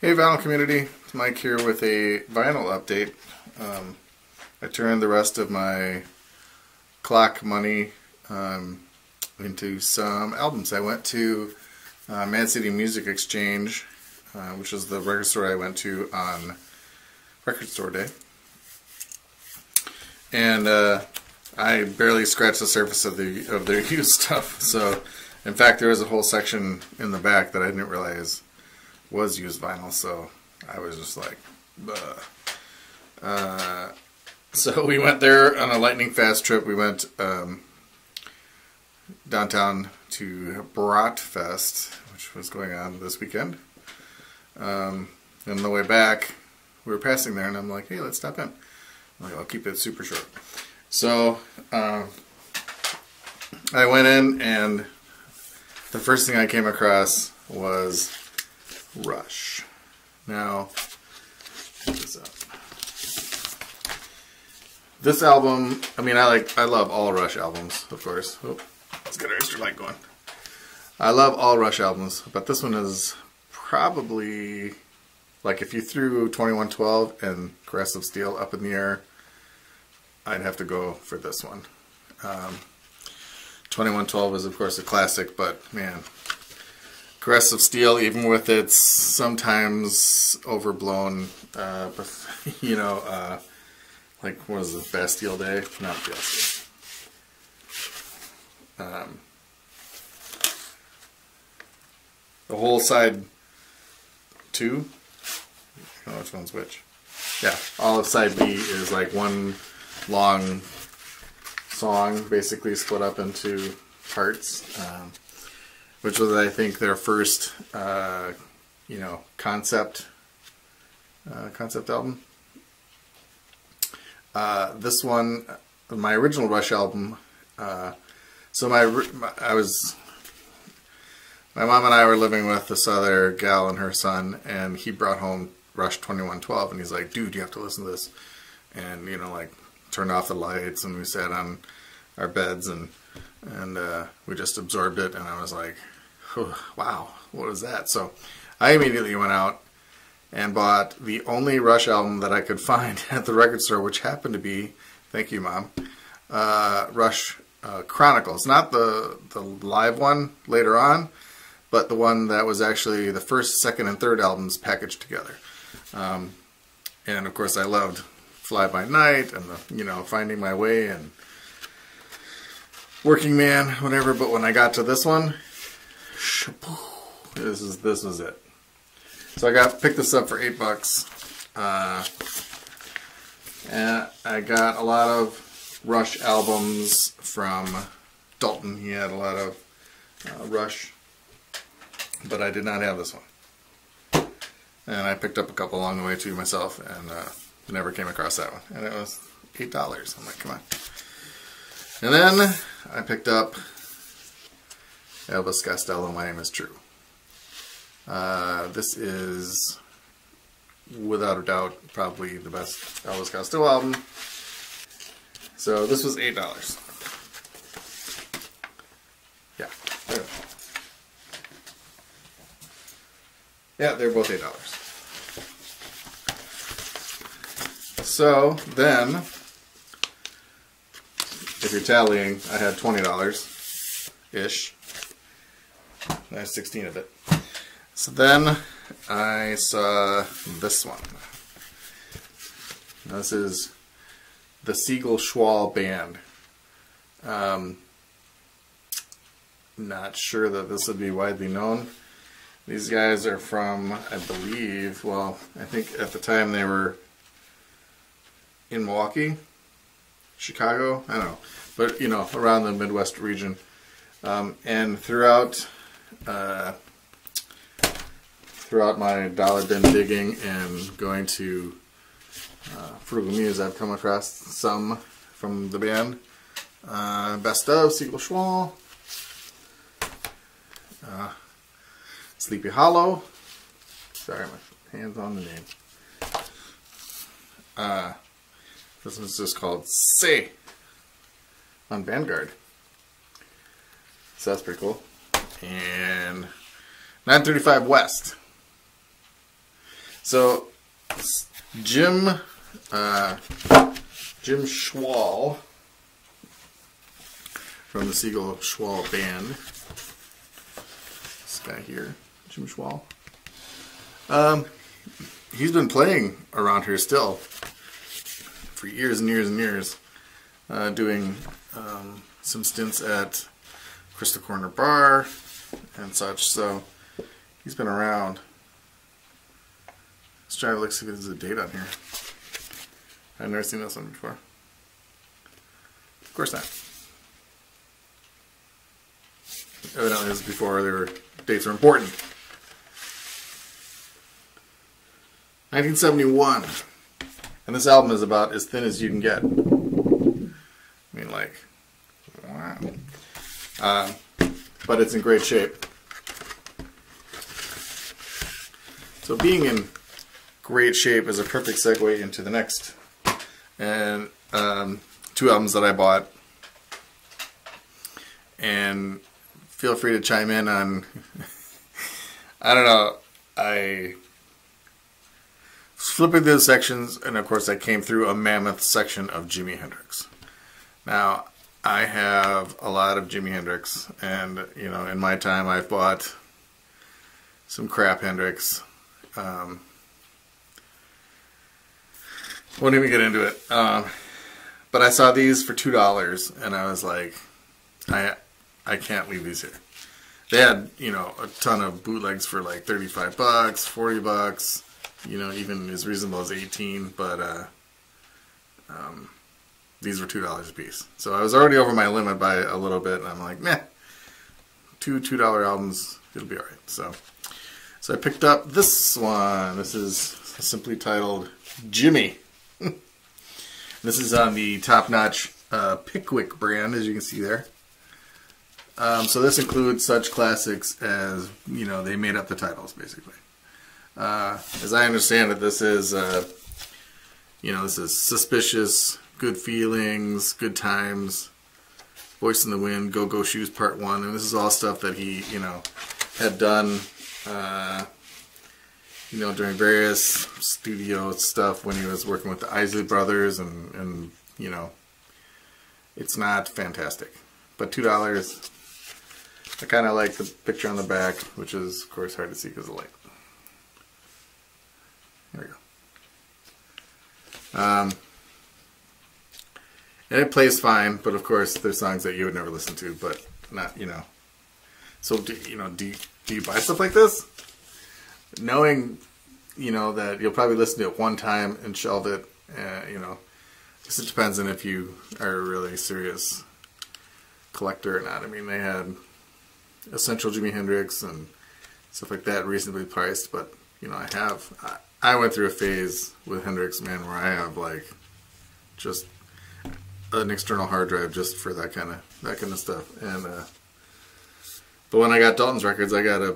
Hey vinyl community, it's Mike here with a vinyl update. I turned the rest of my clock money into some albums. I went to Man City Music Exchange, which is the record store I went to on Record Store Day. And I barely scratched the surface of their used stuff. So, in fact, there was a whole section in the back that I didn't realize was used vinyl, so I was just like, so we went there on a lightning fast trip. We went downtown to Bratfest, which was going on this weekend. And on the way back, we were passing there, and I'm like, hey, let's stop in. I'm like, I'll keep it super short. So I went in, and the first thing I came across was Rush. Now, check this out. This album, I mean, I love all Rush albums, of course. Oh, let's get our extra light going. I love all Rush albums, but this one is probably, like, if you threw 2112 and Aggressive Steel up in the air, I'd have to go for this one. 2112 is, of course, a classic, but man, Aggressive Steel, even with its sometimes overblown, you know, like, what is it, Bastille Day? Not Bastille. The whole side 2, I don't know which one's which. Yeah, all of side B is like one long song, basically split up into parts. Which was, I think, their first, you know, concept album. This one, my original Rush album. So my mom and I were living with this other gal and her son, and he brought home Rush 2112, and he's like, "Dude, you have to listen to this." And you know, like, turned off the lights, and we sat on our beds, and we just absorbed it, and I was like, wow, what is that? So I immediately went out and bought the only Rush album that I could find at the record store, which happened to be, thank you, Mom, Rush Chronicles. Not the live one later on, but the one that was actually the first, second, and third albums packaged together. And of course I loved Fly By Night and the, you know, Finding My Way and Working Man, whatever. But when I got to this one, this was it. So I picked this up for $8, and I got a lot of Rush albums from Dalton. He had a lot of Rush, but I did not have this one. And I picked up a couple along the way too myself, and never came across that one. And it was $8. I'm like, come on. And then I picked up Elvis Costello, My Name Is True. This is, without a doubt, probably the best Elvis Costello album. So this was $8. Yeah. Yeah, they're both $8. So then, if you're tallying, I had $20-ish. I have 16 of it. So then I saw this one. This is the Siegel Schwall Band. Not sure that this would be widely known. These guys are from, I believe, well, I think at the time they were in Milwaukee, Chicago, I don't know, but you know, around the Midwest region. And throughout my dollar bin digging and going to Frugal Muse, I've come across some from the band. Best of Siegel Schwall, Sleepy Hollow. Sorry, my hand's on the name. This one's just called Say on Vanguard. So that's pretty cool. And 935 West. So Jim Schwall from the Siegel Schwall Band. This guy here, Jim Schwall. He's been playing around here still for years and years and years, doing some stints at Crystal Corner Bar and such. So he's been around. Let's try to look see if there's a date on here. I've never seen this one before. Of course not. Evidently, this is before dates were important. 1971. And this album is about As Thin as You Can Get. I mean, like, wow. But it's in great shape. So being in great shape is a perfect segue into the next and two albums that I bought. And feel free to chime in on, I don't know, I was flipping through the sections, and of course I came through a mammoth section of Jimi Hendrix. Now, I have a lot of Jimi Hendrix, and, you know, in my time I've bought some crap Hendrix. Won't even get into it. But I saw these for $2, and I was like, I can't leave these here. They had, you know, a ton of bootlegs for like $35, $40, you know, even as reasonable as 18, but these were $2 a piece. So I was already over my limit by a little bit, and I'm like, meh, $2 albums, it'll be alright. So I picked up this one. This is simply titled Jimmy. This is on the top-notch Pickwick brand, as you can see there. So this includes such classics as, you know, they made up the titles, basically. As I understand it, this is, you know, this is Suspicious, Good Feelings, Good Times, Voice in the Wind, Go Go Shoes Part 1, and this is all stuff that he, you know, had done, you know, during various studio stuff when he was working with the Isley Brothers, and you know, it's not fantastic. But $2, I kind of like the picture on the back, which is, of course, hard to see because of the light. There we go. And it plays fine, but of course, there's songs that you would never listen to, but not, you know. So, do you buy stuff like this? Knowing, you know, that you'll probably listen to it one time and shelve it, you know, just it depends on if you are a really serious collector or not. I mean, they had Essential Jimi Hendrix and stuff like that reasonably priced, but, you know, I went through a phase with Hendrix, man, where I have, like, just an external hard drive just for that kind of stuff. And, but when I got Dalton's records, I got a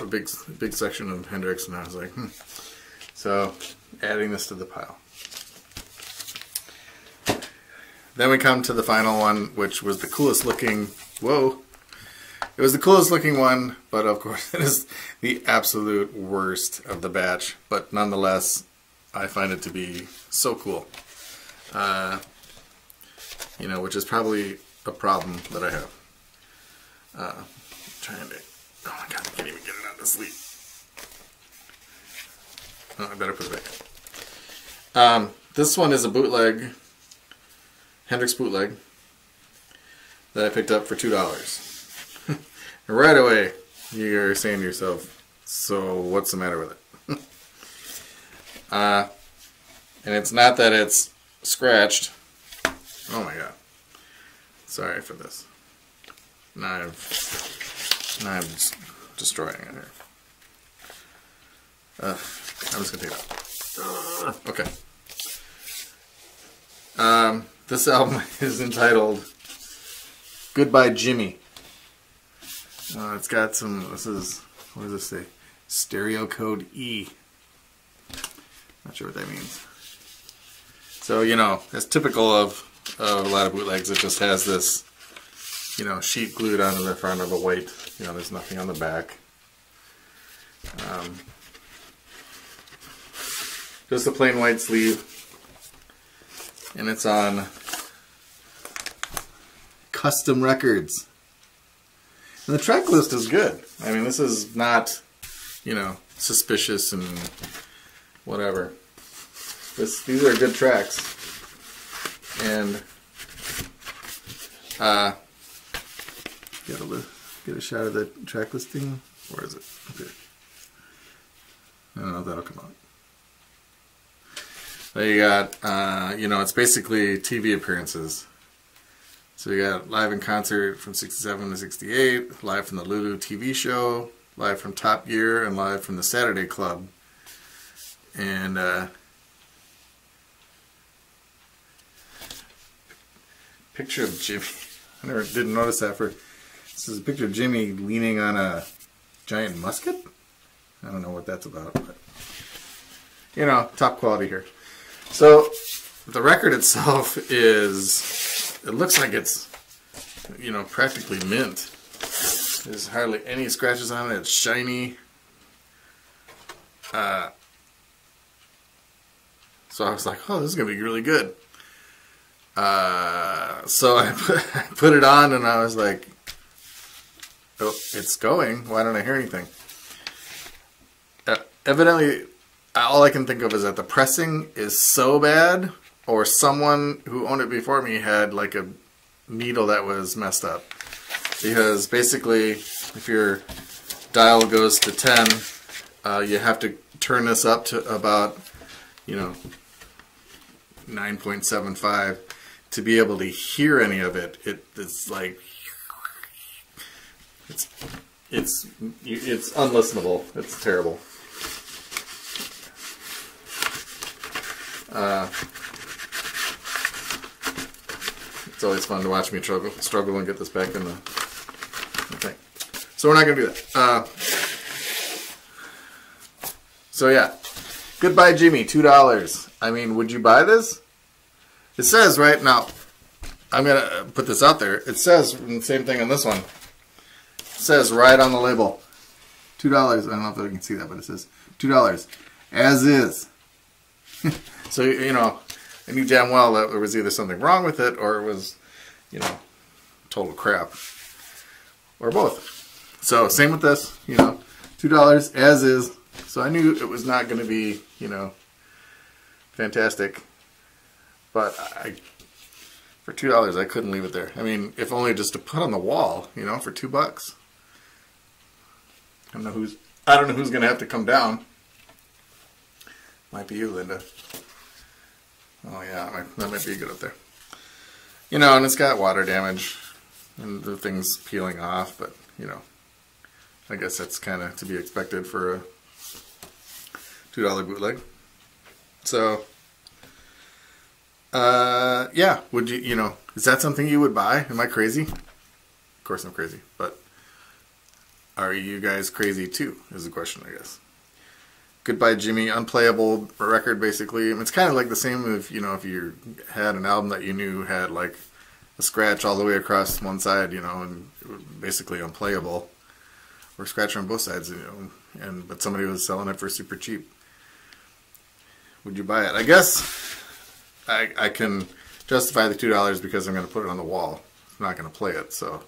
big section of Hendrix, and I was like, So, adding this to the pile. Then we come to the final one, which was the coolest looking, it was the coolest looking one, but of course it is the absolute worst of the batch, but nonetheless, I find it to be so cool. You know, which is probably a problem that I have. Trying to, oh my god, I can't even get it out to sleep. Oh, I better put it back. This one is a bootleg, Hendrix bootleg, that I picked up for $2. And right away, you're saying to yourself, so what's the matter with it? And it's not that it's scratched. Oh my god. Sorry for this. Now I'm just destroying it here. I'm just gonna take it out. Okay. This album is entitled Goodbye Jimmy. It's got some, what does this say? Stereo code E. Not sure what that means. So, you know, as typical of a lot of bootlegs, it just has this, you know, sheet glued onto the front of a white, you know, there's nothing on the back. Just a plain white sleeve. And it's on Custom Records. And the track list is good. I mean, this is not, you know, suspicious and whatever. These are good tracks. And get a shot of the track listing. Where is it? Okay. I don't know if that'll come out. There you got, you know, it's basically TV appearances. So you got live in concert from 67 to 68, live from the Lulu TV show, live from Top Gear, and live from the Saturday Club. And picture of Jimmy. I didn't notice that. This is a picture of Jimmy leaning on a giant musket. I don't know what that's about, but you know, top quality here. So the record itself is, it looks like it's, you know, practically mint. There's hardly any scratches on it. It's shiny. So I was like, oh, this is going to be really good. So I put it on and I was like, oh, it's going. Why don't I hear anything? Evidently, all I can think of is that the pressing is so bad, or someone who owned it before me had like a needle that was messed up. Because basically, if your dial goes to 10, you have to turn this up to about, you know, 9.75 to be able to hear any of it. It's like it's unlistenable. It's terrible. It's always fun to watch me struggle and get this back in the thing. So we're not going to do that. So yeah, goodbye Jimmy, $2. I mean, would you buy this? It says right now, I'm going to put this out there. It says the same thing on this one. It says right on the label, $2. I don't know if I can see that, but it says $2 as is. So, you know, I knew damn well that there was either something wrong with it or it was, you know, total crap. Or both. So, same with this, you know, $2 as is. So I knew it was not going to be, you know, fantastic. But for $2, I couldn't leave it there. I mean, if only just to put on the wall, you know, for $2. I don't know who's going to have to come down. Might be you, Linda. Oh yeah, that might be good up there. You know, and it's got water damage and the thing's peeling off, but you know, I guess that's kind of to be expected for a $2 bootleg. So, yeah, would you, you know, is that something you would buy? Am I crazy? Of course I'm crazy, but are you guys crazy too, is the question, I guess. Goodbye Jimmy, unplayable record basically. It's kind of like the same if, you know, if you had an album that you knew had like a scratch all the way across one side, you know, and it was basically unplayable, or scratch on both sides, you know, but somebody was selling it for super cheap. Would you buy it? I guess I can justify the $2 because I'm going to put it on the wall. I'm not going to play it, so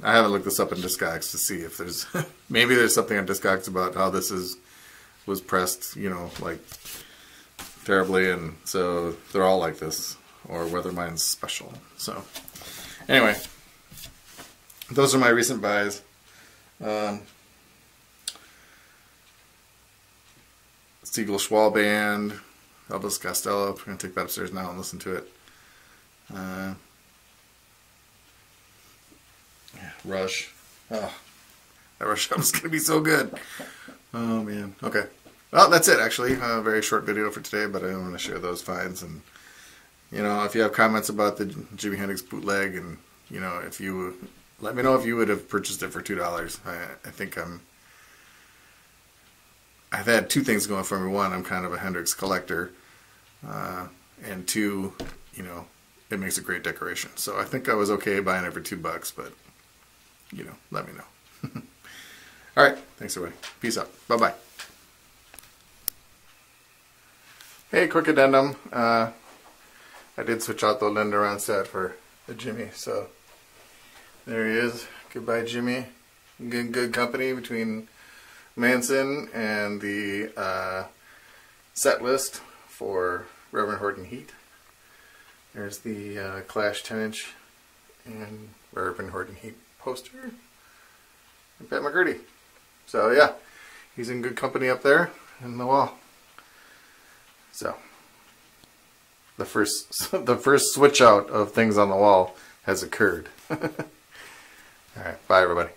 I haven't looked this up in Discogs to see if there's maybe there's something on Discogs about how this was pressed, you know, like terribly, and so they're all like this, or whether mine's special. So anyway, those are my recent buys. Siegel Schwal Band, Elvis Costello. I'm going to take that upstairs now and listen to it. Rush. Oh, that Rush album's going to be so good. Oh, man. Okay. Well, that's it, actually. A very short video for today, but I want to share those finds. And, you know, if you have comments about the Jimi Hendrix bootleg, and, you know, if you let me know if you would have purchased it for $2. I think I've had two things going for me. One, I'm kind of a Hendrix collector. And two, you know, it makes a great decoration. So I think I was okay buying it for $2, but, you know, let me know. All right. Thanks, everybody. Peace out. Bye-bye. Hey, quick addendum. I did switch out the Linda around set for the Jimmy, so there he is. Goodbye, Jimmy. Good company between Manson and the set list for Reverend Horton Heat. There's the Clash 10-inch and Reverend Horton Heat poster. And Pat McGurdy. So yeah, he's in good company up there in the wall. So the first switch out of things on the wall has occurred. All right, bye everybody.